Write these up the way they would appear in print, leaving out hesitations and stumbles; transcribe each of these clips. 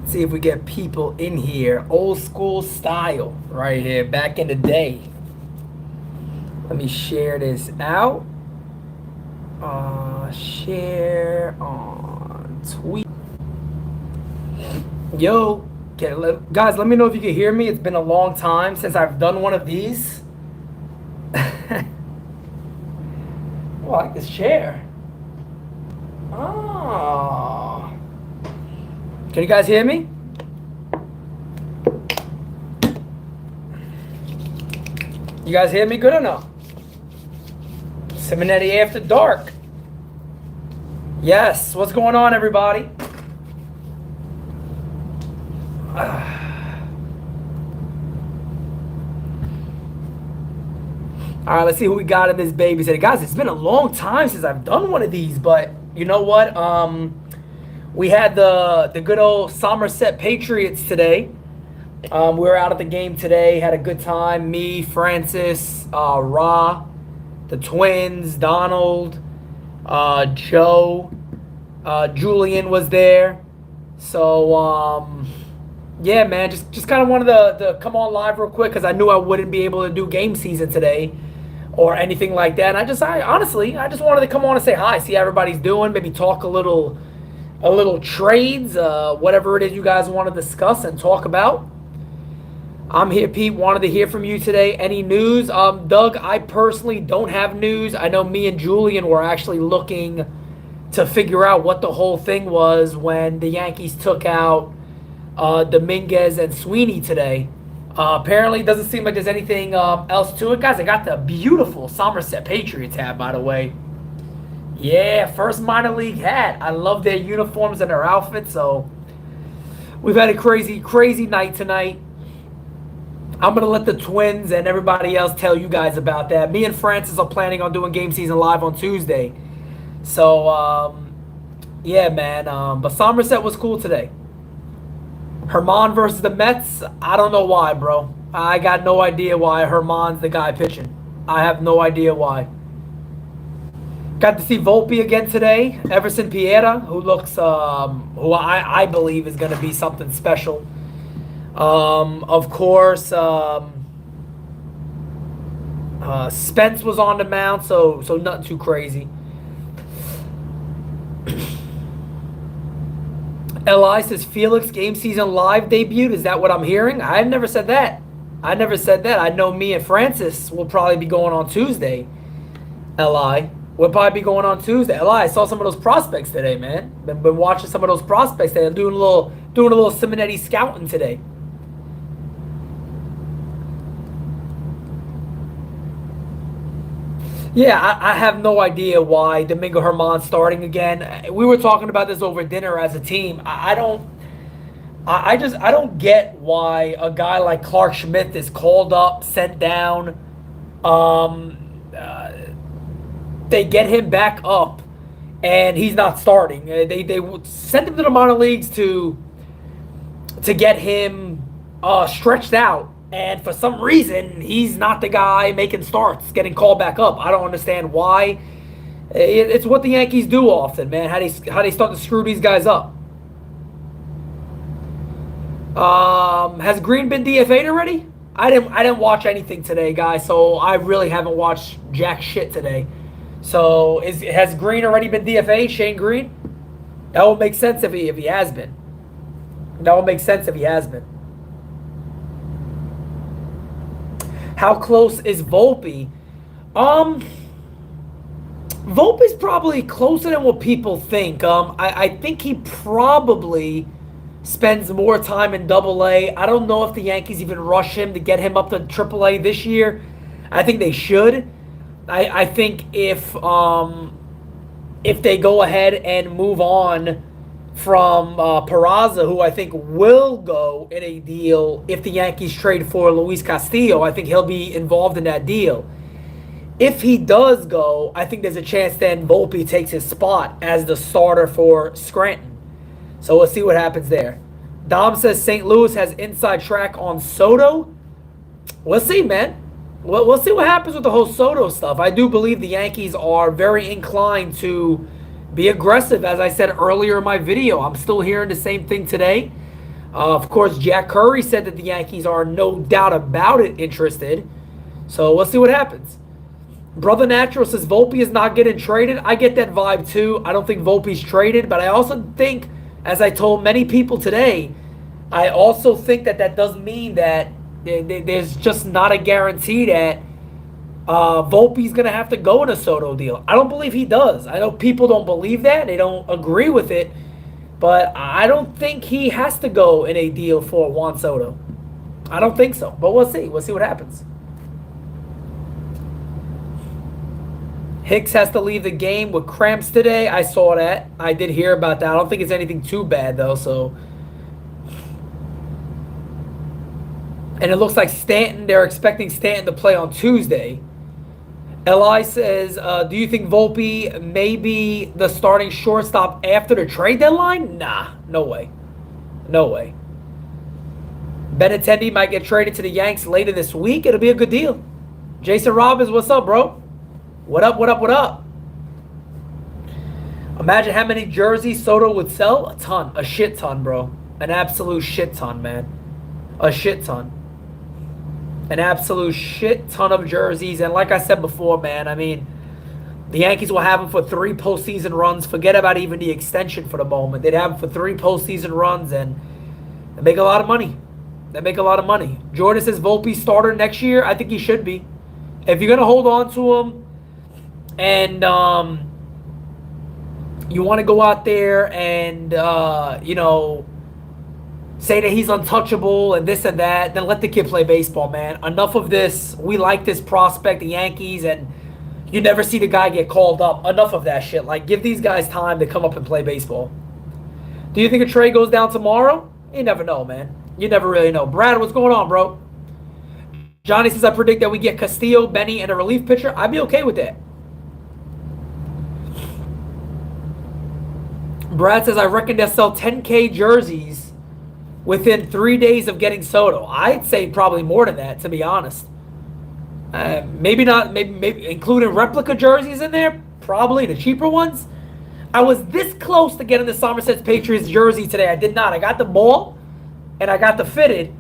See if we get people in here. Old school style right here, back in the day. Let me share this out. Share on tweet. Yo, guys, let me know if you can hear me. It's been a long time since I've done one of these. Oh, I like this chair. Oh. Can you guys hear me? You guys hear me good or no? Simonetti After Dark. Yes, what's going on, everybody? All right, let's see who we got in this baby today. Guys, it's been a long time since I've done one of these, but you know what? We had the good old Somerset Patriots today. We were out at the game today, had a good time. Me, Francis, Ra, the twins, Donald, Joe, Julian was there. So, yeah, man, just kind of wanted to come on live real quick because I knew I wouldn't be able to do game season today or anything like that. And I honestly, I just wanted to come on and say hi, see how everybody's doing, maybe talk a little trades, whatever it is you guys want to discuss and talk about. I'm here, Pete. Wanted to hear from you today. Any news? Doug, I personally don't have news. I know me and Julian were actually looking to figure out what the whole thing was when the Yankees took out Dominguez and Sweeney today. Apparently, it doesn't seem like there's anything else to it. Guys, I got the beautiful Somerset Patriots hat, by the way. Yeah, first minor league hat. I love their uniforms and their outfits. So we've had a crazy, crazy night tonight. I'm going to let the twins and everybody else tell you guys about that. Me and Francis are planning on doing game season live on Tuesday. So, yeah, man. But Somerset was cool today. Herman versus the Mets. I don't know why, bro. I got no idea why Herman's the guy pitching. I have no idea why. Got to see Volpe again today. Everson Piera, who looks, who I believe is going to be something special. Of course, Spence was on the mound, so nothing too crazy. Eli says Felix game season live debuted. Is that what I'm hearing? I never said that. I never said that. I know me and Francis will probably be going on Tuesday. Eli, we'll probably be going on Tuesday. Eli, I saw some of those prospects today, man. Been watching some of those prospects today. I'm doing a little Simonetti scouting today. Yeah, I have no idea why Domingo Germán's starting again. We were talking about this over dinner as a team. I don't get why a guy like Clark Schmidt is called up, sent down. They get him back up, and he's not starting. They sent him to the minor leagues to get him stretched out. And for some reason, he's not the guy making starts, getting called back up. I don't understand why. It's what the Yankees do often, man. How they start to screw these guys up. Has Green been DFA'd already? I didn't watch anything today, guys. So I really haven't watched jack shit today. So has Green already been DFA'd? Shane Green? That would make sense if he has been. That would make sense if he has been. How close is Volpe? Volpe's probably closer than what people think. I think he probably spends more time in AA. I don't know if the Yankees even rush him to get him up to AAA this year. I think they should. I think if they go ahead and move on from Peraza, who I think will go in a deal if the Yankees trade for Luis Castillo. I think he'll be involved in that deal. If he does go, I think there's a chance then Volpe takes his spot as the starter for Scranton. So we'll see what happens there. Dom says St. Louis has inside track on Soto. We'll see, man. We'll see what happens with the whole Soto stuff. I do believe the Yankees are very inclined to be aggressive, as I said earlier in my video. I'm still hearing the same thing today. Of course, Jack Curry said that the Yankees are no doubt about it interested. So we'll see what happens. Brother Natural says Volpe is not getting traded. I get that vibe too. I don't think Volpe's traded, but I also think, as I told many people today, I also think that that does mean that there's just not a guarantee that Volpe's going to have to go in a Soto deal. I don't believe he does. I know people don't believe that. They don't agree with it. But I don't think he has to go in a deal for Juan Soto. I don't think so. But we'll see. We'll see what happens. Hicks has to leave the game with cramps today. I saw that. I did hear about that. I don't think it's anything too bad, though. So, and it looks like Stanton, they're expecting Stanton to play on Tuesday. Li says, do you think Volpe may be the starting shortstop after the trade deadline? Nah, no way. No way. Benintendi might get traded to the Yanks later this week. It'll be a good deal. Jason Robbins, what's up, bro? What up, what up, what up? Imagine how many jerseys Soto would sell. A ton. A shit ton, bro. An absolute shit ton, man. A shit ton. An absolute shit ton of jerseys. And like I said before, man, I mean, the Yankees will have them for 3 postseason runs. Forget about even the extension for the moment. They'd have them for 3 postseason runs, and they make a lot of money. They make a lot of money. Jordan says Volpe starter next year. I think he should be. If you're going to hold on to him and you want to go out there and, you know, say that he's untouchable and this and that, then let the kid play baseball, man. Enough of this. We like this prospect, the Yankees, and you never see the guy get called up. Enough of that shit. Like, give these guys time to come up and play baseball. Do you think a trade goes down tomorrow? You never know, man. You never really know. Brad, what's going on, bro? Johnny says, I predict that we get Castillo, Benny, and a relief pitcher. I'd be okay with that. Brad says, I reckon they'll sell 10K jerseys within 3 days of getting Soto. I'd say probably more than that, to be honest. Maybe not, maybe including replica jerseys in there, probably the cheaper ones. I was this close to getting the Somerset Patriots jersey today. I did not. I got the ball and I got the fitted,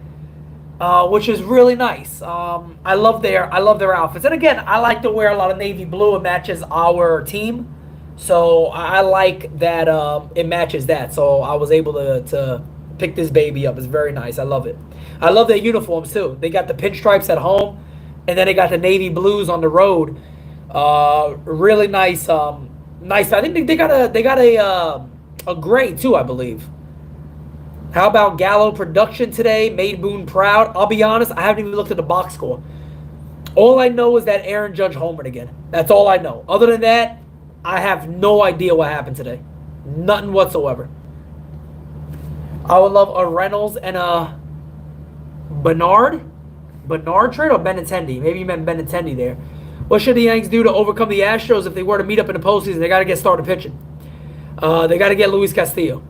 which is really nice. I love their outfits. And again, I like to wear a lot of navy blue. It matches our team. So I like that it matches that. So I was able to pick this baby up. It's very nice. I love it. I love their uniforms too. They got the pinstripes at home, and then they got the navy blues on the road. Really nice. Nice. I think they got a gray too, I believe. How about Gallo production today? Made Boone proud. I'll be honest, I haven't even looked at the box score. All I know is that Aaron Judge homered again. That's all I know. Other than that, I have no idea what happened today. Nothing whatsoever. I would love a Reynolds and a Bernard trade or Benintendi. Maybe you meant Benintendi there. What should the Yanks do to overcome the Astros if they were to meet up in the postseason? They got to get started pitching. They got to get Luis Castillo.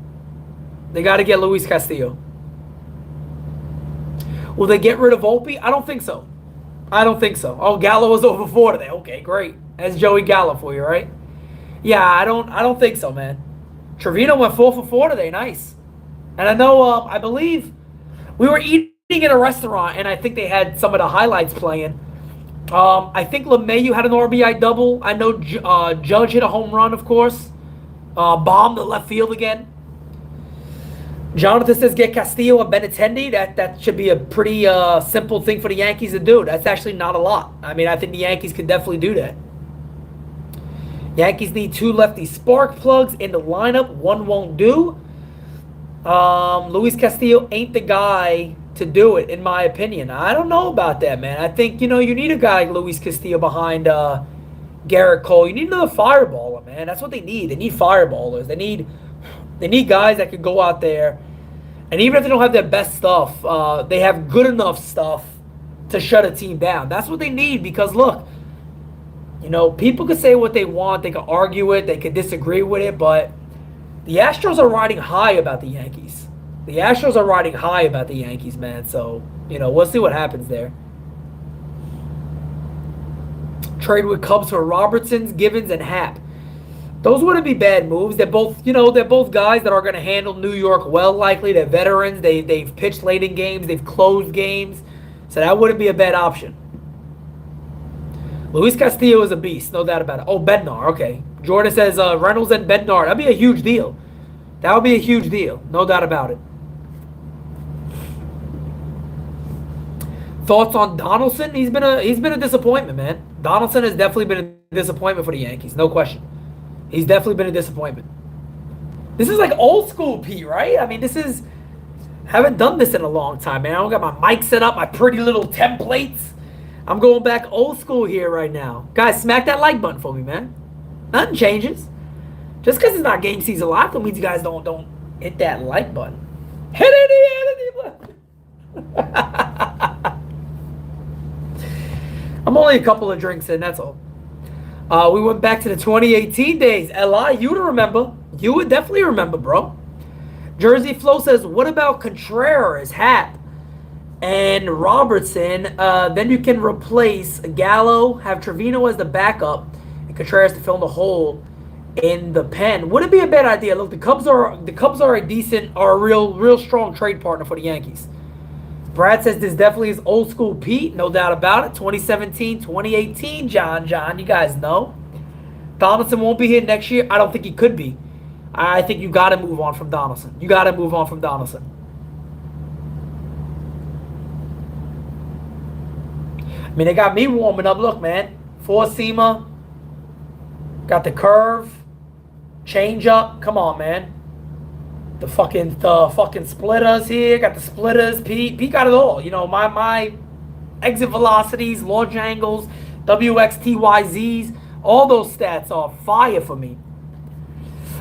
They got to get Luis Castillo. Will they get rid of Volpe? I don't think so. I don't think so. Oh, Gallo was over 4 today. Okay, great. That's Joey Gallo for you, right? Yeah, I don't think so, man. Trevino went 4 for 4 today. Nice. And I know, I believe we were eating in a restaurant, and I think they had some of the highlights playing. I think LeMahieu had an RBI double. I know Judge hit a home run, of course. Bombed the left field again. Jonathan says get Castillo and Benintendi. That should be a pretty simple thing for the Yankees to do. That's actually not a lot. I mean, I think the Yankees could definitely do that. Yankees need 2 lefty spark plugs in the lineup. 1 won't do. Luis Castillo ain't the guy to do it, in my opinion. I don't know about that, man. I think, you know, you need a guy like Luis Castillo behind Garrett Cole. You need another fireballer, man. That's what they need. They need fireballers. They need guys that could go out there, and even if they don't have their best stuff, they have good enough stuff to shut a team down. That's what they need because, look, you know, people could say what they want. They could argue it. They could disagree with it, but the Astros are riding high about the Yankees. The Astros are riding high about the Yankees, man. So, you know, we'll see what happens there. Trade with Cubs for Robertsons, Givens, and Happ. Those wouldn't be bad moves. They're both, they're both guys that are going to handle New York well, likely. They're veterans. They've pitched late in games. They've closed games. So that wouldn't be a bad option. Luis Castillo is a beast, no doubt about it. Oh, Bednar, okay. Jordan says Reynolds and Bednar. That'd be a huge deal. That would be a huge deal, no doubt about it. Thoughts on Donaldson? He's been a disappointment, man. Donaldson has definitely been a disappointment for the Yankees, no question. He's definitely been a disappointment. This is like old school Pete, right? I mean, haven't done this in a long time, man. I don't got my mic set up, my pretty little templates. I'm going back old school here right now. Guys, smack that like button for me, man. Nothing changes. Just because it's not game season live don't mean you guys don't hit that like button. Hit it. I'm only a couple of drinks in, that's all. We went back to the 2018 days. Eli, you would remember. You would definitely remember, bro. Jersey Flo says, what about Contreras, Hap, and Robertson? Then you can replace Gallo, have Trevino as the backup, and Contreras to fill the hole in the pen. Would it be a bad idea? Look, the Cubs are a real strong trade partner for the Yankees. Brad says this definitely is old school Pete, no doubt about it. 2017, 2018, John, you guys know. Donaldson won't be here next year. I don't think he could be. I think you got to move on from Donaldson. You got to move on from Donaldson. I mean, they got me warming up. Look, man. Four-seamer. Got the curve. Change up. Come on, man. The fucking splitters here. Got the splitters. Pete got it all. You know, my exit velocities, launch angles, WXTYZs, all those stats are fire for me.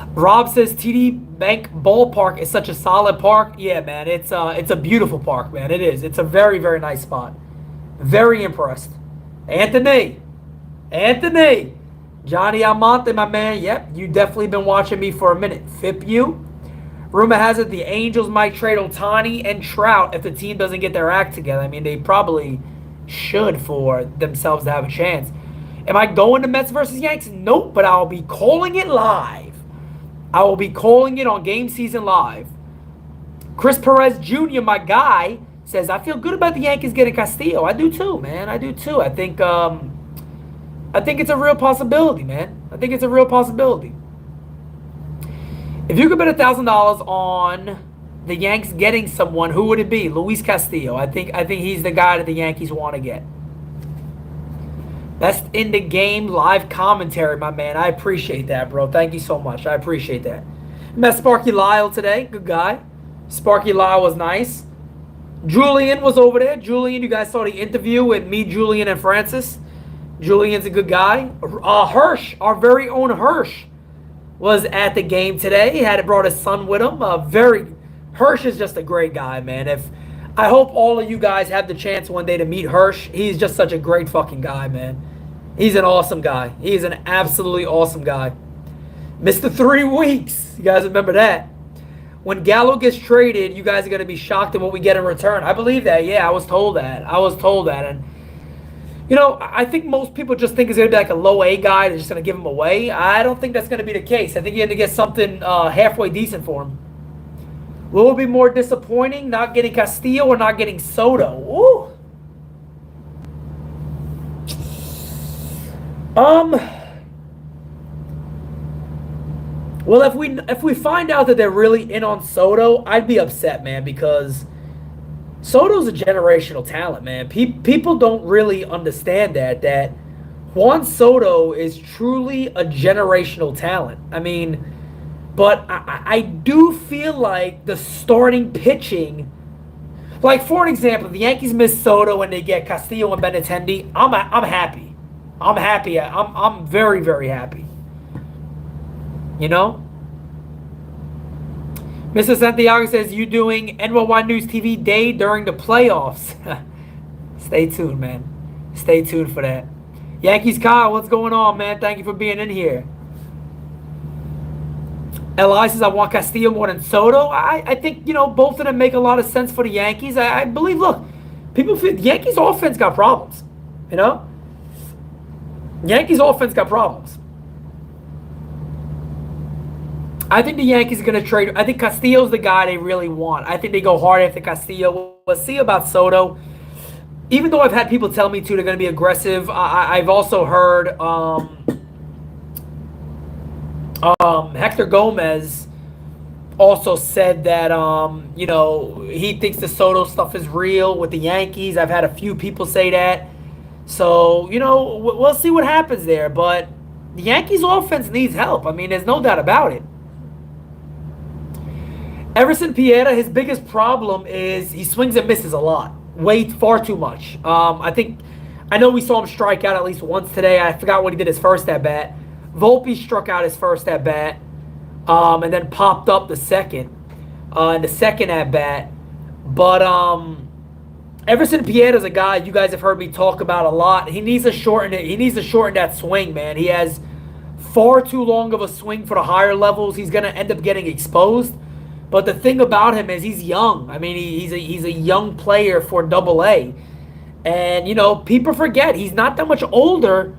Rob says TD Bank Ballpark is such a solid park. Yeah, man, it's a beautiful park, man. It is. It's a very, very nice spot. Very impressed. Anthony, Johnny Almonte, my man. Yep, you definitely been watching me for a minute. Fip you. Rumor has it the Angels might trade Ohtani and Trout if the team doesn't get their act together. I mean, they probably should for themselves to have a chance. Am I going to Mets versus Yankees? Nope, but I'll be calling it live. I will be calling it on Game Season Live. Chris Perez Jr., my guy, says, I feel good about the Yankees getting Castillo. I do too, man. I do too. I think it's a real possibility, man. I think it's a real possibility. If you could bet $1,000 on the Yanks getting someone, who would it be? Luis Castillo. I think he's the guy that the Yankees want to get. Best in the game live commentary, my man. I appreciate that, bro. Thank you so much. I appreciate that. Met Sparky Lyle today. Good guy. Sparky Lyle was nice. Julian was over there. Julian, you guys saw the interview with me, Julian, and Francis. Julian's a good guy. Hirsch, our very own Hirsch, was at the game today. He had brought his son with him. Hirsch is just a great guy, man. I hope all of you guys have the chance one day to meet Hirsch. He's just such a great fucking guy, man. He's an awesome guy. He's an absolutely awesome guy. Mr. 3 weeks. You guys remember that? When Gallo gets traded, you guys are going to be shocked at what we get in return. I believe that. Yeah, I was told that. And, you know, I think most people just think it's going to be like a low A guy. They're just going to give him away. I don't think that's going to be the case. I think you have to get something halfway decent for him. Will it be more disappointing not getting Castillo or not getting Soto? Ooh. Well, if we find out that they're really in on Soto, I'd be upset, man, because Soto's a generational talent, man. People don't really understand that Juan Soto is truly a generational talent. I mean, but I do feel like the starting pitching, like for an example, if the Yankees miss Soto and they get Castillo and Benintendi, I'm happy. I'm very, very happy. You know? Mr. Santiago says, you doing NYY News TV day during the playoffs? Stay tuned, man. Stay tuned for that. Yankees Kyle, what's going on, man? Thank you for being in here. Eli says, I want Castillo more than Soto. I think, you know, both of them make a lot of sense for the Yankees. I believe, look, people feel the Yankees offense got problems, you know? Yankees offense got problems. I think the Yankees are going to trade. I think Castillo's the guy they really want. I think they go hard after Castillo. We'll see about Soto. Even though I've had people tell me, too, they're going to be aggressive, I've also heard Hector Gomez also said that, he thinks the Soto stuff is real with the Yankees. I've had a few people say that. So, we'll see what happens there. But the Yankees offense needs help. I mean, there's no doubt about it. Everson Pieta, his biggest problem is he swings and misses a lot. Far too much. I know we saw him strike out at least once today. I forgot what he did his first at-bat. Volpe struck out his first at-bat and then popped up the second in the second at-bat. But Everson Pieta's a guy you guys have heard me talk about a lot. He needs to shorten it. He needs to shorten that swing, man. He has far too long of a swing for the higher levels. He's going to end up getting exposed. But the thing about him is he's young. I mean, he's a young player for Double-A. And, people forget he's not that much older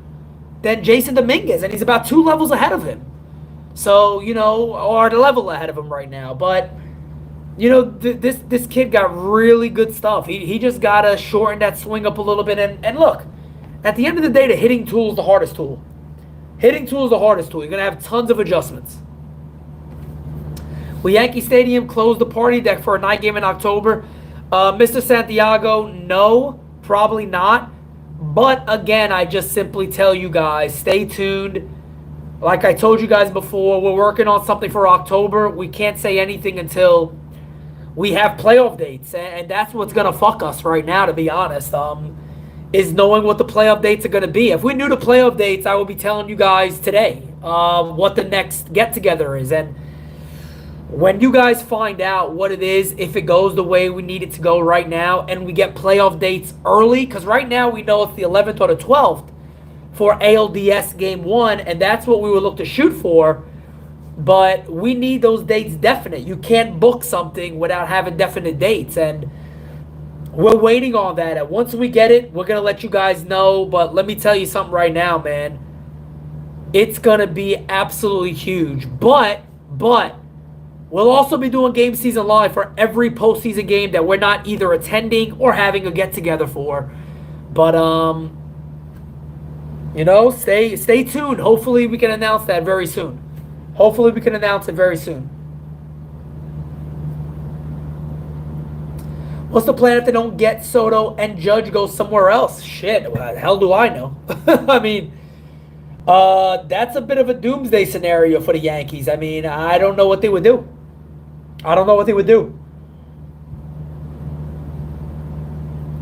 than Jason Dominguez, and he's about 2 levels ahead of him. So, or the level ahead of him right now. But, this kid got really good stuff. He just got to shorten that swing up a little bit. And look, at the end of the day, the hitting tool is the hardest tool. Hitting tool is the hardest tool. You're going to have tons of adjustments. Will Yankee Stadium close the party deck for a night game in October? Mr. Santiago, no, probably not. But again, I just simply tell you guys, stay tuned. Like I told you guys before, we're working on something for October. We can't say anything until we have playoff dates. And that's what's going to fuck us right now, to be honest, is knowing what the playoff dates are going to be. If we knew the playoff dates, I would be telling you guys today what the next get-together is. And when you guys find out what it is, if it goes the way we need it to go right now, and we get playoff dates early, because right now we know it's the 11th or the 12th for ALDS Game 1, and that's what we would look to shoot for, but we need those dates definite. You can't book something without having definite dates, and we're waiting on that. And once we get it, we're going to let you guys know, but let me tell you something right now, man. It's going to be absolutely huge, but we'll also be doing Game Season Live for every postseason game that we're not either attending or having a get-together for. But, stay tuned. Hopefully we can announce that very soon. Hopefully we can announce it very soon. What's the plan if they don't get Soto and Judge go somewhere else? Shit, what the hell do I know? I mean, that's a bit of a doomsday scenario for the Yankees. I mean, I don't know what they would do.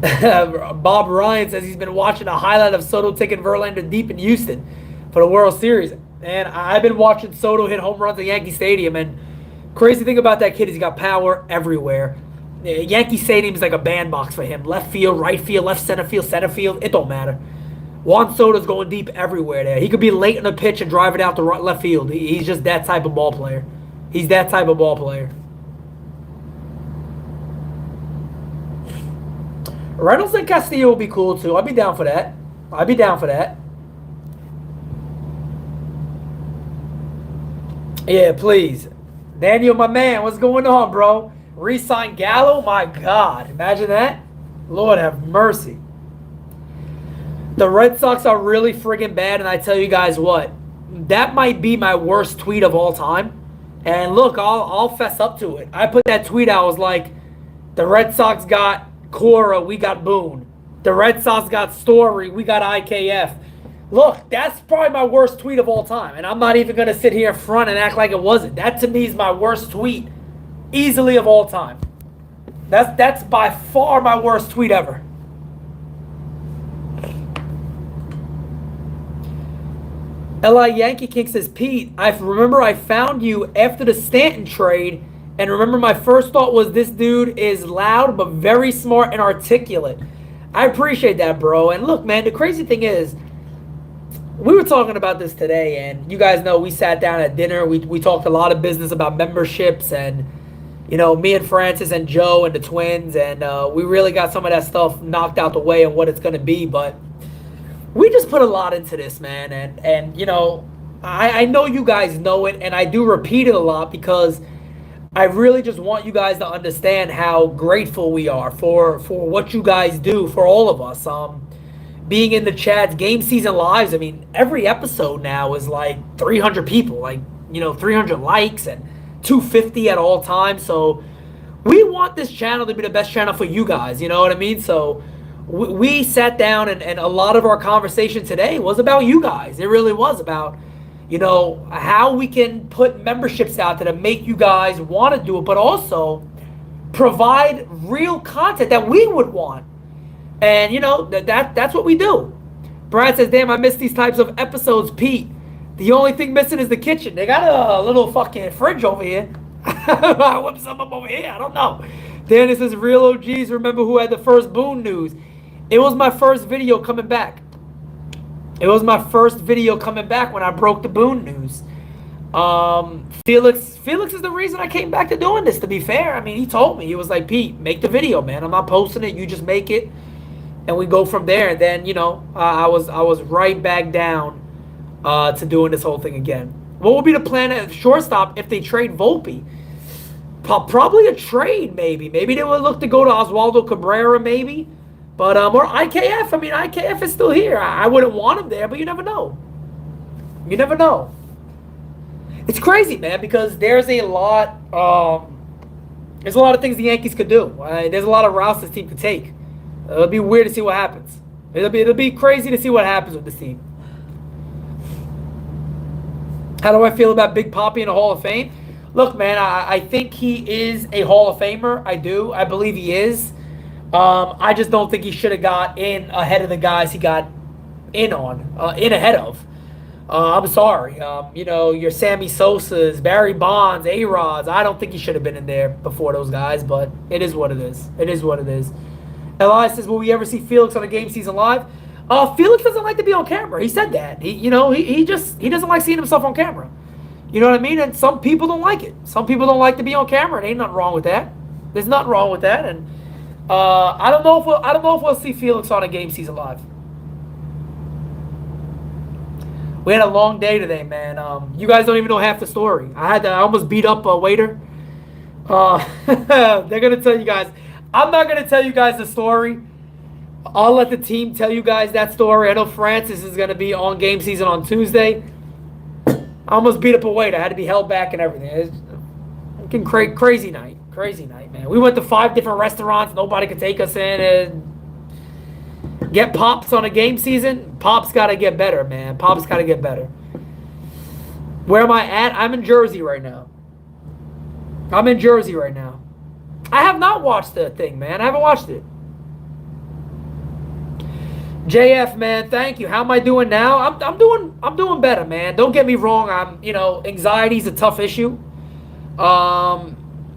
Bob Ryan says he's been watching a highlight of Soto taking Verlander deep in Houston for the World Series. And I've been watching Soto hit home runs at Yankee Stadium. And crazy thing about that kid is he's got power everywhere. Yankee Stadium is like a bandbox for him. Left field, right field, left center field. It don't matter. Juan Soto's going deep everywhere there. He could be late in a pitch and drive it out to left field. He's just that type of ball player. He's that type of ball player. Reynolds and Castillo will be cool too. I'd be down for that. Yeah, please. Daniel, my man, what's going on, bro? Re-sign Gallo? My God. Imagine that. Lord have mercy. The Red Sox are really friggin' bad, and I tell you guys what. That might be my worst tweet of all time. And look, I'll fess up to it. I put that tweet out. I was like, the Red Sox got Cora, we got Boone. The Red Sox got Story, we got IKF. Look, that's probably my worst tweet of all time. And I'm not even going to sit here in front and act like it wasn't. That to me is my worst tweet easily of all time. That's by far my worst tweet ever. LI Yankee King says, Pete, I remember I found you after the Stanton trade, and remember my first thought was this dude is loud but very smart and articulate. I appreciate that, bro. And look, man, the crazy thing is, we were talking about this today, and you guys know we sat down at dinner. We talked a lot of business about memberships, and me and Francis and Joe and the twins, and we really got some of that stuff knocked out the way and what it's going to be. But we just put a lot into this, man, and I know you guys know it, and I do repeat it a lot because I really just want you guys to understand how grateful we are for what you guys do for all of us. Being in the chats, game season lives. I mean, every episode now is like 300 people, like 300 likes and 250 at all times. So we want this channel to be the best channel for you guys. You know what I mean? So we sat down and a lot of our conversation today was about you guys. It really was about how we can put memberships out there to make you guys want to do it, but also provide real content that we would want. And that's what we do. Brad says, damn, I miss these types of episodes, Pete. The only thing missing is the kitchen. They got a little fucking fridge over here. I whip some up over here. I don't know. Danny says, real OGs remember who had the first Boone news. It was my first video coming back. It was my first video coming back when I broke the Boone news. Felix is the reason I came back to doing this, to be fair. I mean, he told me. He was like, Pete, make the video, man. I'm not posting it. You just make it. And we go from there. And then, I was right back down to doing this whole thing again. What would be the plan at shortstop if they trade Volpe? Probably a trade, maybe. Maybe they would look to go to Oswaldo Cabrera, maybe. But, or IKF. I mean, IKF is still here. I wouldn't want him there, but you never know. You never know. It's crazy, man, because there's a lot of things the Yankees could do. There's a lot of routes this team could take. It'll be weird to see what happens. It'll be crazy to see what happens with this team. How do I feel about Big Papi in the Hall of Fame? Look, man, I think he is a Hall of Famer. I do. I believe he is. I just don't think he should have got in ahead of the guys he got in ahead of. I'm sorry. Your Sammy Sosas, Barry Bonds, A-Rods. I don't think he should have been in there before those guys, but it is what it is. It is what it is. Elias says, will we ever see Felix on a game season live? Felix doesn't like to be on camera. He said that. He doesn't like seeing himself on camera. You know what I mean? And some people don't like it. Some people don't like to be on camera. There ain't nothing wrong with that. There's nothing wrong with that. And I don't know if we'll see Felix on a game season live. We had a long day today, man. You guys don't even know half the story. I almost beat up a waiter. They're gonna tell you guys. I'm not gonna tell you guys the story. I'll let the team tell you guys that story. I know Francis is gonna be on game season on Tuesday. I almost beat up a waiter. I had to be held back and everything. It's crazy night. Crazy night, man. We went to 5 different restaurants. Nobody could take us in and get Pops on a game season. Pops got to get better, man. Pops got to get better. Where am I at? I'm in Jersey right now. I have not watched the thing, man. I haven't watched it. JF, man, thank you. How am I doing now? I'm doing better, man. Don't get me wrong. Anxiety's a tough issue.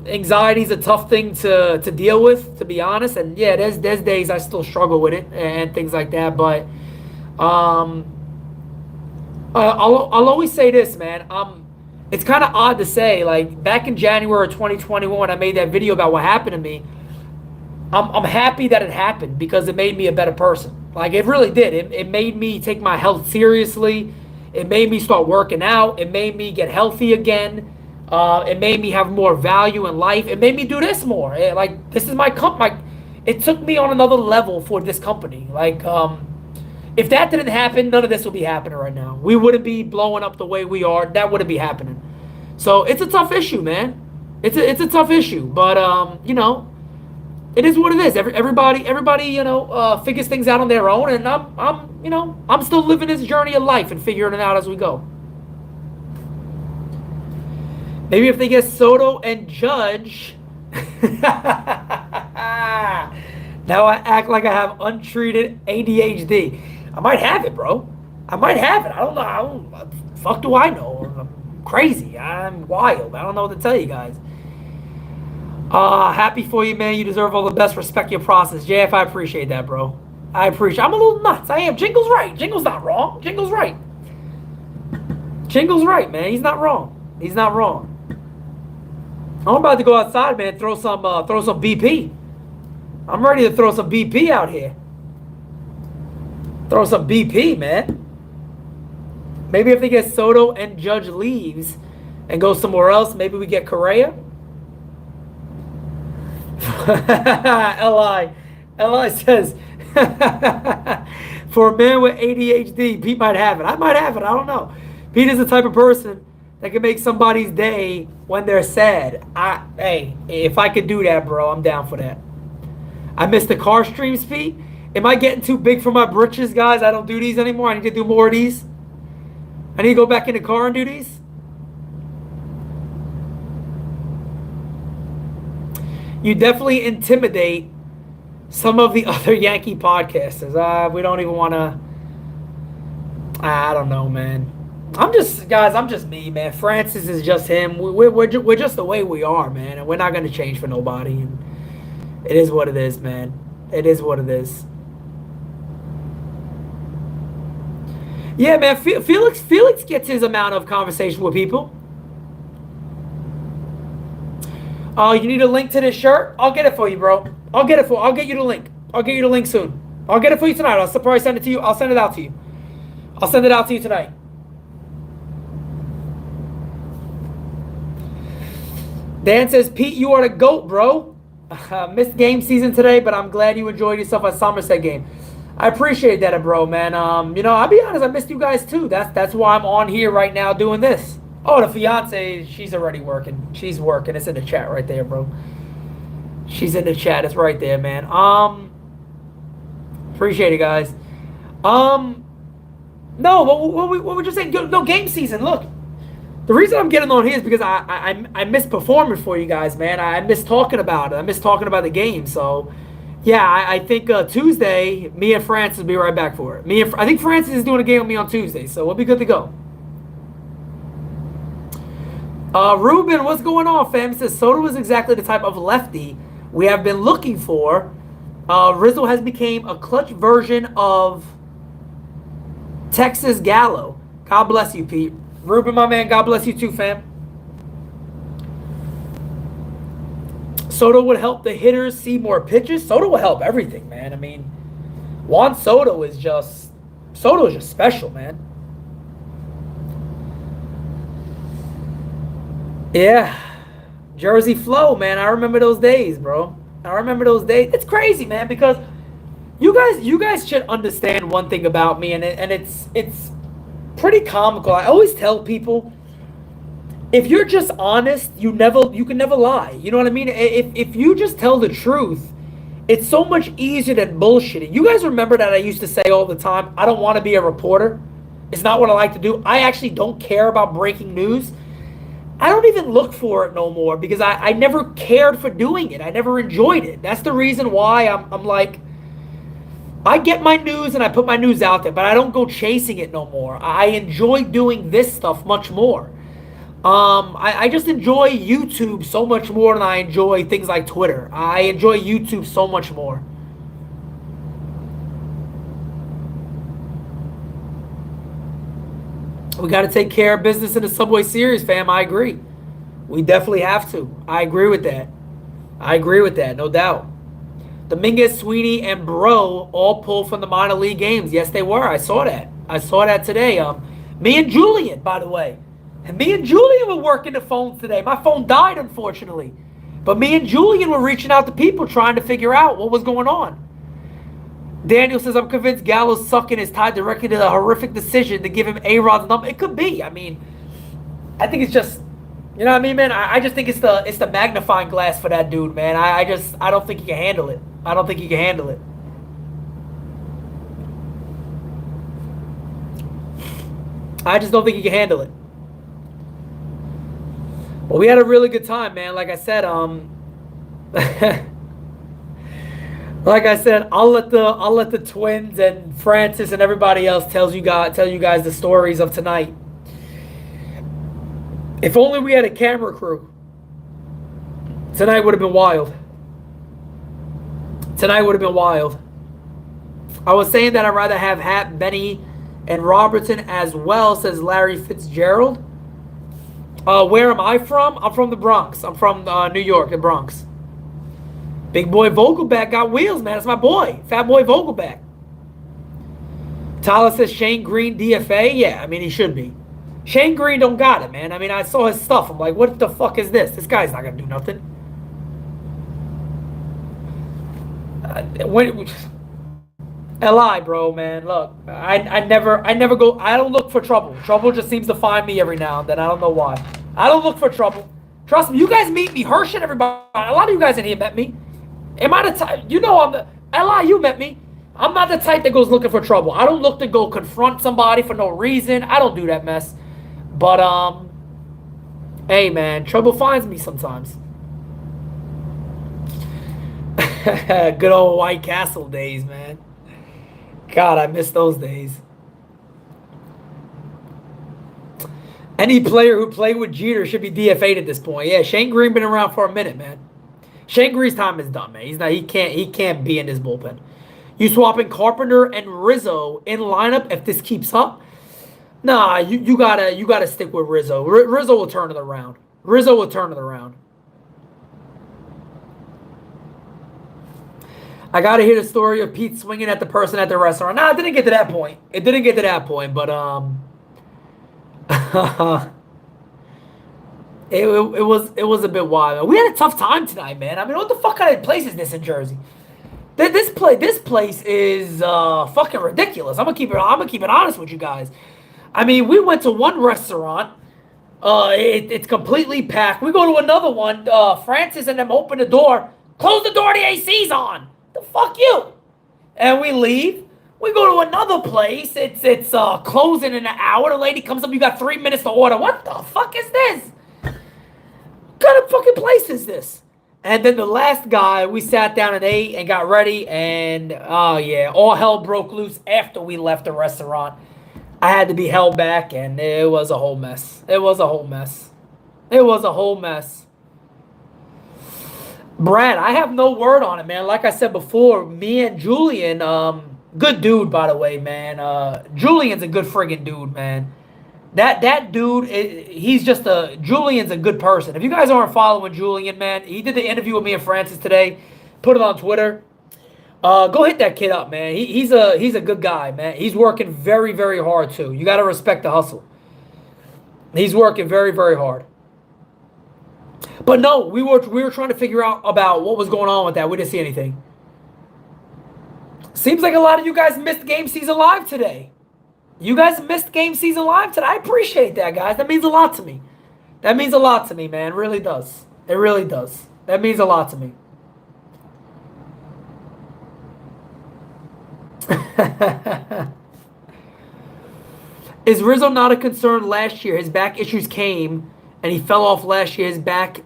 Anxiety's a tough thing to deal with, to be honest. And yeah, there's days I still struggle with it and things like that. But I'll always say this, man. It's kind of odd to say, like back in January of 2021 when I made that video about what happened to me. I'm happy that it happened because it made me a better person. Like it really did. It made me take my health seriously. It made me start working out. It made me get healthy again. It made me have more value in life. It made me do this more. This is my company. It took me on another level for this company. If that didn't happen, none of this would be happening right now. We wouldn't be blowing up the way we are. That wouldn't be happening. So it's a tough issue, man. It's a tough issue. But it is what it is. Everybody figures things out on their own, and I'm still living this journey of life and figuring it out as we go. Maybe if they get Soto and Judge. Now I act like I have untreated ADHD. I might have it, bro. I might have it. I don't know. Fuck do I know? I'm crazy. I'm wild. I don't know what to tell you guys. Happy for you, man. You deserve all the best. Respect your process. JF, I appreciate that, bro. I'm a little nuts. I am. Jingle's right. Jingle's not wrong. Jingle's right. Jingle's right, man. He's not wrong. He's not wrong. I'm about to go outside, man. Throw some BP. I'm ready to throw some BP out here. Throw some BP, man. Maybe if they get Soto and Judge leaves and go somewhere else, maybe we get Correa. Li says, for a man with ADHD, Pete might have it. I might have it. I don't know. Pete is the type of person that can make somebody's day when they're sad. Hey, if I could do that, bro, I'm down for that. I missed the car streams, Pete. Am I getting too big for my britches, guys? I don't do these anymore. I need to do more of these. I need to go back in the car and do these. You definitely intimidate some of the other Yankee podcasters. We don't even want to. I don't know, man. I'm just me, man. Francis is just him. We're just the way we are, man. And we're not going to change for nobody. And it is what it is, man. It is what it is. Yeah, man. Felix gets his amount of conversation with people. Oh, you need a link to this shirt? I'll get it for you, bro. I'll get you the link. I'll get you the link soon. I'll get it for you tonight. I'll probably send it to you. I'll send it out to you. I'll send it out to you tonight. Dan says, Pete, you are the GOAT, bro. Missed game season today, but I'm glad you enjoyed yourself at Somerset game. I appreciate that, bro, man. You know, I'll be honest, I missed you guys too. That's why I'm on here right now doing this. Oh, the fiance, she's already working. She's working. It's in the chat right there, bro. She's in the chat. It's right there, man. Appreciate it, guys. No, what we're just saying. No, game season. Look, the reason I'm getting on here is because I miss performing for you guys, man. I miss talking about it. I miss talking about the game. So, yeah, I think Tuesday, me and Francis will be right back for it. I think Francis is doing a game with me on Tuesday, so we'll be good to go. Ruben, what's going on, fam? He says Soto is exactly the type of lefty we have been looking for. Rizzo has become a clutch version of Texas Gallo. God bless you, Pete. Ruben, my man, God bless you too, fam. Soto would help the hitters see more pitches. Soto will help everything, man. I mean, Juan Soto is just special, man. Yeah, Jersey Flow, man. I remember those days, bro. I remember those days. It's crazy, man, because you guys should understand one thing about me, and it's pretty comical. I always tell people, if you're just honest, you can never lie. You know what I mean? If you just tell the truth, it's so much easier than bullshitting. You guys remember that I used to say all the time, I don't want to be a reporter. It's not what I like to do. I actually don't care about breaking news. I don't even look for it no more because I never cared for doing it. I never enjoyed it. That's the reason why I'm like, I get my news and I put my news out there, but I don't go chasing it no more. I enjoy doing this stuff much more. I just enjoy YouTube so much more than I enjoy things like Twitter. I enjoy YouTube so much more. We got to take care of business in the Subway Series, fam. I agree. We definitely have to. I agree with that. No doubt. Dominguez, Sweeney, and Bro all pulled from the minor league games. Yes, they were. I saw that today. Me and Julian, by the way. And me and Julian were working the phones today. My phone died, unfortunately. But me and Julian were reaching out to people trying to figure out what was going on. Daniel says, I'm convinced Gallo's sucking is tied directly to the horrific decision to give him A-Rod's number. It could be. I mean, I think it's just, you know what I mean, man? I just think it's the magnifying glass for that dude, man. I don't think he can handle it. I don't think he can handle it. I just don't think he can handle it. Well, we had a really good time, man. Like I said, I'll let the twins and Francis and everybody else tell you guys the stories of tonight. If only we had a camera crew. Tonight would have been wild. Tonight would have been wild. I was saying that I'd rather have Happ, Benny, and Robertson as well, says Larry Fitzgerald. Where am I from? I'm from the Bronx. I'm from New York, the Bronx. Big boy Vogelback got wheels, man. That's my boy. Fat boy Vogelback. Tyler says Shane Green DFA. Yeah, I mean, he should be. Shane Green don't got it, man. I mean, I saw his stuff. I'm like, what the fuck is this? This guy's not going to do nothing. LI, bro, man. Look, I never go. I don't look for trouble. Trouble just seems to find me every now and then. I don't know why. I don't look for trouble. Trust me. You guys meet me. Hersh and everybody. A lot of you guys in here met me. Am I the type? You know I'm the LI. You met me. I'm not the type that goes looking for trouble. I don't look to go confront somebody for no reason. I don't do that mess. But hey, man, trouble finds me sometimes. Good old White Castle days, man. God, I miss those days. Any player who played with Jeter should be DFA'd at this point. Yeah, Shane Green been around for a minute, man. Shane Green's time is done, man. He can't be in this bullpen. You swapping Carpenter and Rizzo in lineup if this keeps up? Nah, you gotta stick with Rizzo. Rizzo will turn it around. Rizzo will turn it around. I gotta hear the story of Pete swinging at the person at the restaurant. Nah, it didn't get to that point. It didn't get to that point, but it was a bit wild. We had a tough time tonight, man. I mean, what the fuck kind of place is this in Jersey? This place is fucking ridiculous. I'm gonna keep it honest with you guys. I mean, we went to one restaurant. It's completely packed. We go to another one. Francis and them open the door. Close the door. The AC's on. The fuck you? And we leave. We go to another place. It's closing in an hour. The lady comes up. You got 3 minutes to order. What the fuck is this? What kind of fucking place is this? And then the last guy, we sat down and ate and got ready. And oh yeah, all hell broke loose after we left the restaurant. I had to be held back, and it was a whole mess. It was a whole mess. It was a whole mess. Brad, I have no word on it, man. Like I said before, me and Julian, good dude, by the way, man. Julian's a good friggin' dude, man. That dude, Julian's a good person. If you guys aren't following Julian, man, he did the interview with me and Francis today. Put it on Twitter. Go hit that kid up, man. He's a good guy, man. He's working very, very hard too. You got to respect the hustle. He's working very, very hard. But no, we were trying to figure out about what was going on with that. We didn't see anything. Seems like a lot of you guys missed Game Season Live today. You guys missed Game Season Live today. I appreciate that, guys. That means a lot to me. That means a lot to me, man. It really does. It really does. That means a lot to me. Is Rizzo not a concern last year? His back issues came and he fell off last year. His back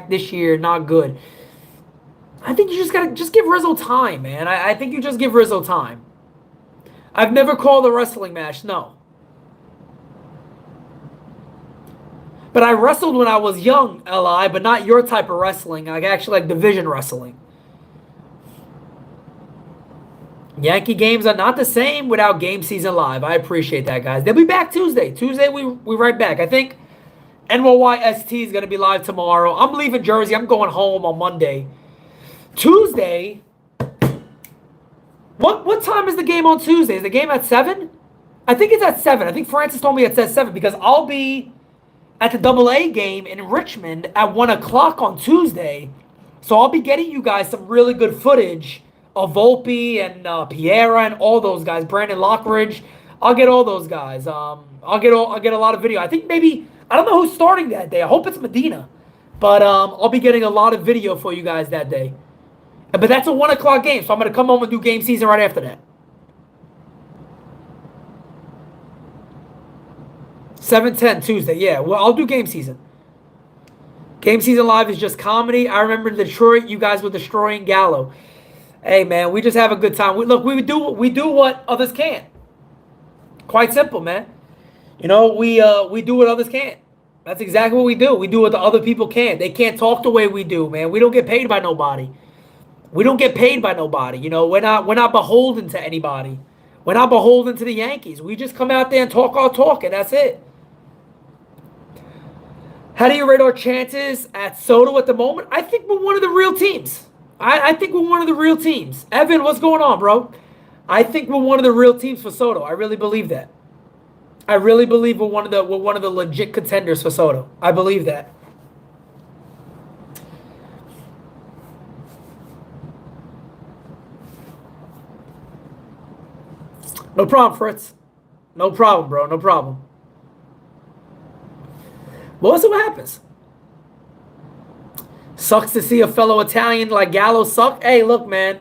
this year not good. I think you just gotta give Rizzo time, man. I think you just give Rizzo time. I've never called a wrestling match, no. But I wrestled when I was young, LI, but not your type of wrestling. I actually like division wrestling. Yankee games are not the same without Game Season Live. I appreciate that, guys. They'll be back Tuesday. Tuesday, we right back. I think NYYST is going to be live tomorrow. I'm leaving Jersey. I'm going home on Monday. Tuesday, what time is the game on Tuesday? Is the game at 7? I think it's at 7. I think Francis told me it's at 7 because I'll be at the AA game in Richmond at 1 o'clock on Tuesday. So I'll be getting you guys some really good footage of Volpe and Piera and all those guys, Brandon Lockridge. I'll get all those guys. I'll get a lot of video. I think maybe, I don't know who's starting that day. I hope it's Medina. But I'll be getting a lot of video for you guys that day. But that's a 1 o'clock game, so I'm going to come home and do Game Season right after that. 7:10 Tuesday. Yeah, well, I'll do Game Season. Game Season Live is just comedy. I remember in Detroit, you guys were destroying Gallo. Hey, man, we just have a good time. We do what others can't. Quite simple, man. You know, we do what others can't. That's exactly what we do. We do what the other people can't. They can't talk the way we do, man. We don't get paid by nobody. We don't get paid by nobody. You know, we're not beholden to anybody. We're not beholden to the Yankees. We just come out there and talk our talk, and that's it. How do you rate our chances at Soto at the moment? I think we're one of the real teams. I think we're one of the real teams. Evan, what's going on, bro? I think we're one of the real teams for Soto. I really believe that. I really believe we're one of the legit contenders for Soto. I believe that. No problem, Fritz. No problem, bro. No problem. Well, let's see what happens. Sucks to see a fellow Italian like Gallo suck. Hey, look, man.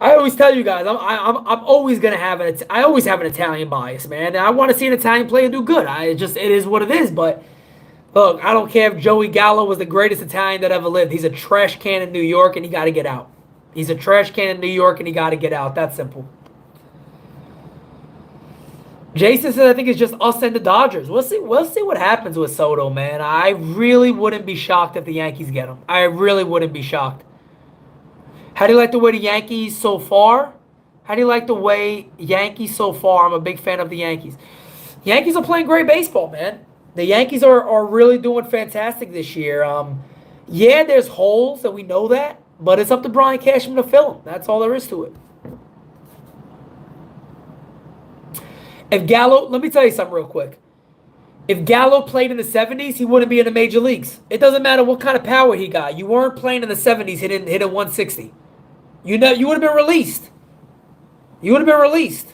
I always tell you guys, I'm always gonna have I always have an Italian bias, man. And I want to see an Italian player do good. It is what it is. But look, I don't care if Joey Gallo was the greatest Italian that ever lived. He's a trash can in New York, and he got to get out. He's a trash can in New York, and he got to get out. That's simple. Jason says, I think it's just us and the Dodgers. We'll see what happens with Soto, man. I really wouldn't be shocked if the Yankees get him. I really wouldn't be shocked. How do you like the way the Yankees so far? How do you like the way Yankees so far? I'm a big fan of the Yankees. Yankees are playing great baseball, man. The Yankees are really doing fantastic this year. Yeah, there's holes, and we know that. But it's up to Brian Cashman to fill them. That's all there is to it. If Gallo, let me tell you something real quick. If Gallo played in the 70s, he wouldn't be in the major leagues. It doesn't matter what kind of power he got. You weren't playing in the 70s hitting 160. You would have been released. You would have been released.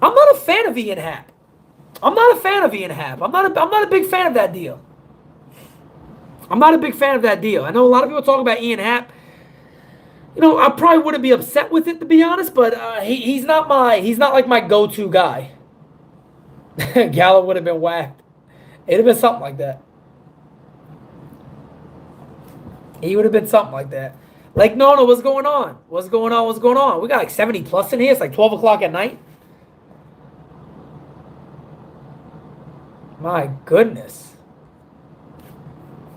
I'm not a fan of Ian Happ. I'm not a fan of Ian Happ. I'm not a big fan of that deal. I'm not a big fan of that deal. I know a lot of people talk about Ian Happ. You know, I probably wouldn't be upset with it, to be honest, but he's not like my go-to guy. Gallo would have been whacked. It'd have been something like that. He would have been something like that. Like, no, what's going on? What's going on? What's going on? We got like 70 plus in here. It's like 12 o'clock at night. My goodness.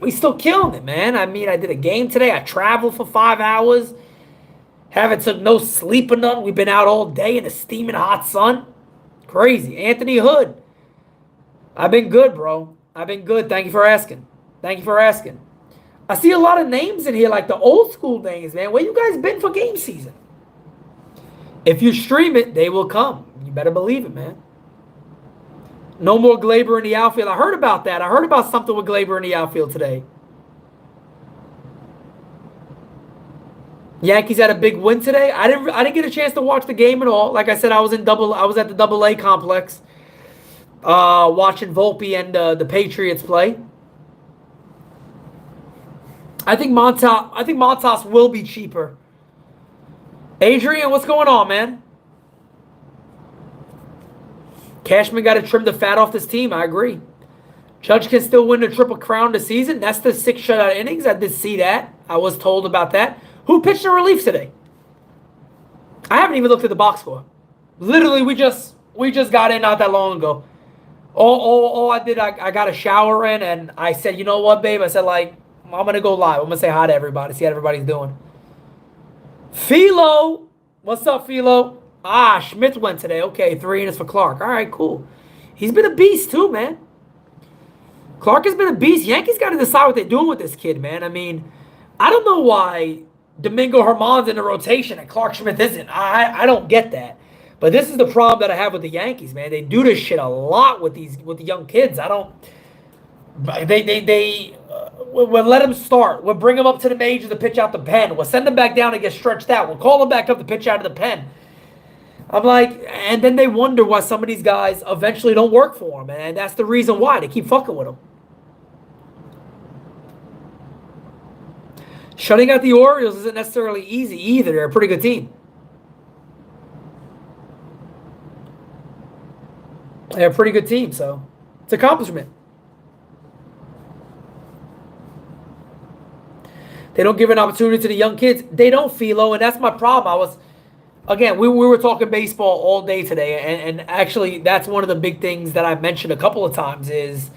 We still killing it, man. I mean, I did a game today. I traveled for 5 hours. Haven't took no sleep or nothing. We've been out all day in the steaming hot sun. Crazy. Anthony Hood. I've been good, bro. I've been good. Thank you for asking. Thank you for asking. I see a lot of names in here, like the old school names, man. Where you guys been for game season? If you stream it, they will come. You better believe it, man. No more Glaber in the outfield. I heard about that. I heard about something with Glaber in the outfield today. Yankees had a big win today. I didn't get a chance to watch the game at all. Like I said, I was at the Double-A complex watching Volpe and the Patriots play. I think Montas will be cheaper. Adrian, what's going on, man? Cashman got to trim the fat off this team. I agree. Judge can still win the Triple Crown this season. That's the 6 shutout innings. I did see that. I was told about that. Who pitched in relief today? I haven't even looked at the box score. Literally, we just got in not that long ago. All I did, I got a shower in, and I said, you know what, babe? I said, like, I'm going to go live. I'm going to say hi to everybody, see how everybody's doing. Philo. What's up, Philo? Schmidt went today. Okay, 3 innings for Clark. All right, cool. He's been a beast, too, man. Clark has been a beast. Yankees got to decide what they're doing with this kid, man. I mean, I don't know why Domingo Germán's in the rotation and Clark Schmidt isn't. I don't get that. But this is the problem that I have with the Yankees, man. They do this shit a lot with the young kids. We'll let them start. We'll bring them up to the majors to pitch out the pen. We'll send them back down to get stretched out. We'll call them back up to pitch out of the pen. I'm like, and then they wonder why some of these guys eventually don't work for them. And that's the reason why. They keep fucking with them. Shutting out the Orioles isn't necessarily easy either. They're a pretty good team. They're a pretty good team, so it's an accomplishment. They don't give an opportunity to the young kids. They don't, Philo, and that's my problem. We were talking baseball all day today, and actually that's one of the big things that I've mentioned a couple of times is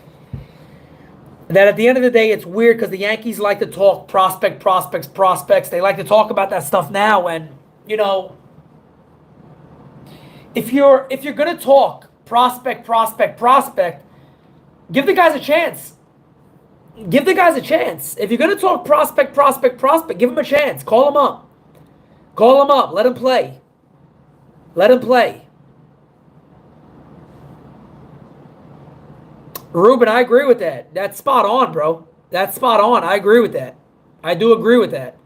that at the end of the day, it's weird because the Yankees like to talk prospects. They like to talk about that stuff now, and you know, if you're gonna talk prospect, give the guys a chance. Give the guys a chance. If you're gonna talk prospect, give them a chance. Call them up. Let them play. Let him play. Ruben, I agree with that. That's spot on, bro. That's spot on. I agree with that. I do agree with that.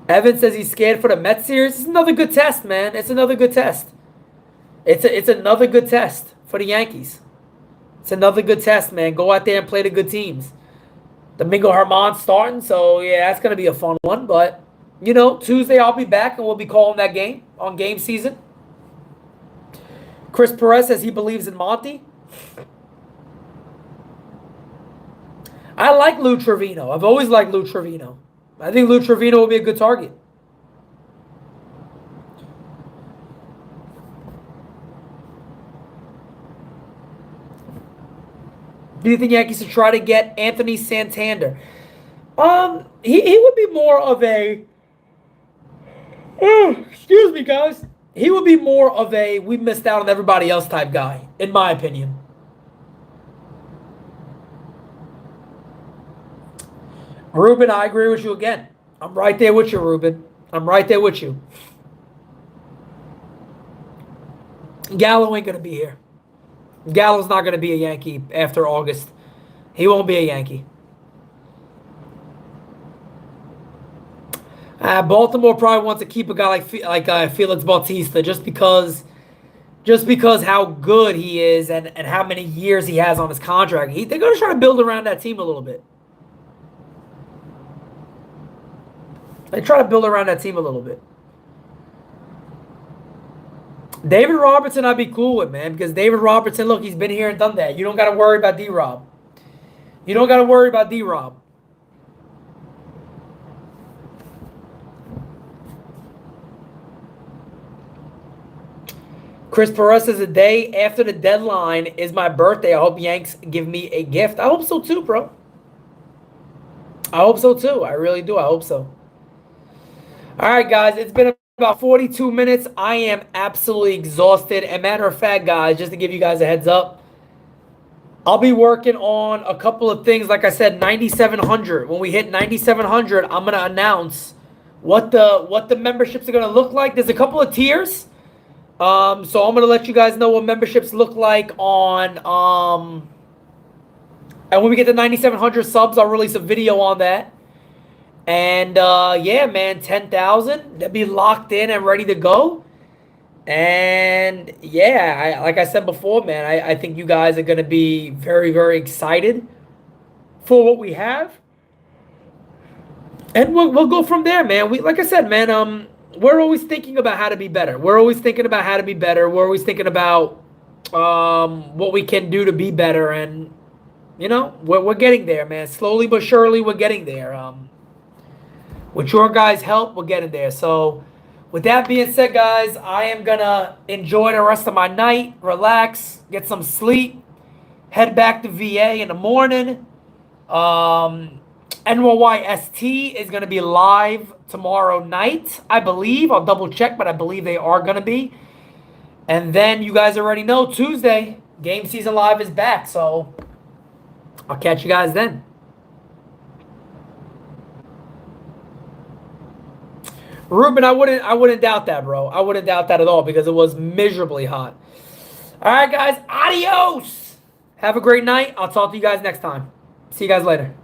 Evan says he's scared for the Mets series. It's another good test, man. It's another good test. It's another good test for the Yankees. It's another good test, man. Go out there and play the good teams. Domingo Germán's starting, so yeah, that's gonna be a fun one. But you know, Tuesday I'll be back and we'll be calling that game on game season. Chris Perez says he believes in Monty. I like Lou Trevino. I've always liked Lou Trevino. I think Lou Trevino will be a good target. Do you think Yankees should try to get Anthony Santander? He would be more of a. Excuse me, guys. He would be more of a we missed out on everybody else type guy, in my opinion. Ruben, I agree with you again. I'm right there with you, Ruben. I'm right there with you. Gallo ain't going to be here. Gallo's not going to be a Yankee after August. He won't be a Yankee. Baltimore probably wants to keep a guy like Felix Bautista just because how good he is and how many years he has on his contract. They're going to try to build around that team a little bit. They try to build around that team a little bit. David Robertson, I'd be cool with, man, because David Robertson, look, he's been here and done that. You don't got to worry about D-Rob. You don't got to worry about D-Rob. Chris Perez says the day after the deadline is my birthday. I hope Yanks give me a gift. I hope so too, bro. I hope so too. I really do. I hope so. All right, guys. It's been about 42 minutes. I am absolutely exhausted. And matter of fact, guys, just to give you guys a heads up, I'll be working on a couple of things. Like I said, 9,700. When we hit 9,700, I'm going to announce what the memberships are going to look like. There's a couple of tiers. So I'm going to let you guys know what memberships look like on, and when we get to 9,700 subs, I'll release a video on that. And, yeah, man, 10,000, they'll be locked in and ready to go. And, yeah, like I said before, man, I think you guys are going to be very, very excited for what we have. And we'll go from there, man. Like I said, man, we're always thinking about how to be better. We're always thinking about how to be better. We're always thinking about what we can do to be better. And, you know, we're getting there, man. Slowly but surely, we're getting there. With your guys' help, we're getting there. So, with that being said, guys, I am going to enjoy the rest of my night, relax, get some sleep, head back to VA in the morning. NYYST is going to be live tomorrow night, I believe. I'll double check, but I believe they are going to be. And then you guys already know Tuesday, Game Season Live is back. So I'll catch you guys then. Ruben, I wouldn't doubt that, bro. I wouldn't doubt that at all because it was miserably hot. All right, guys. Adios. Have a great night. I'll talk to you guys next time. See you guys later.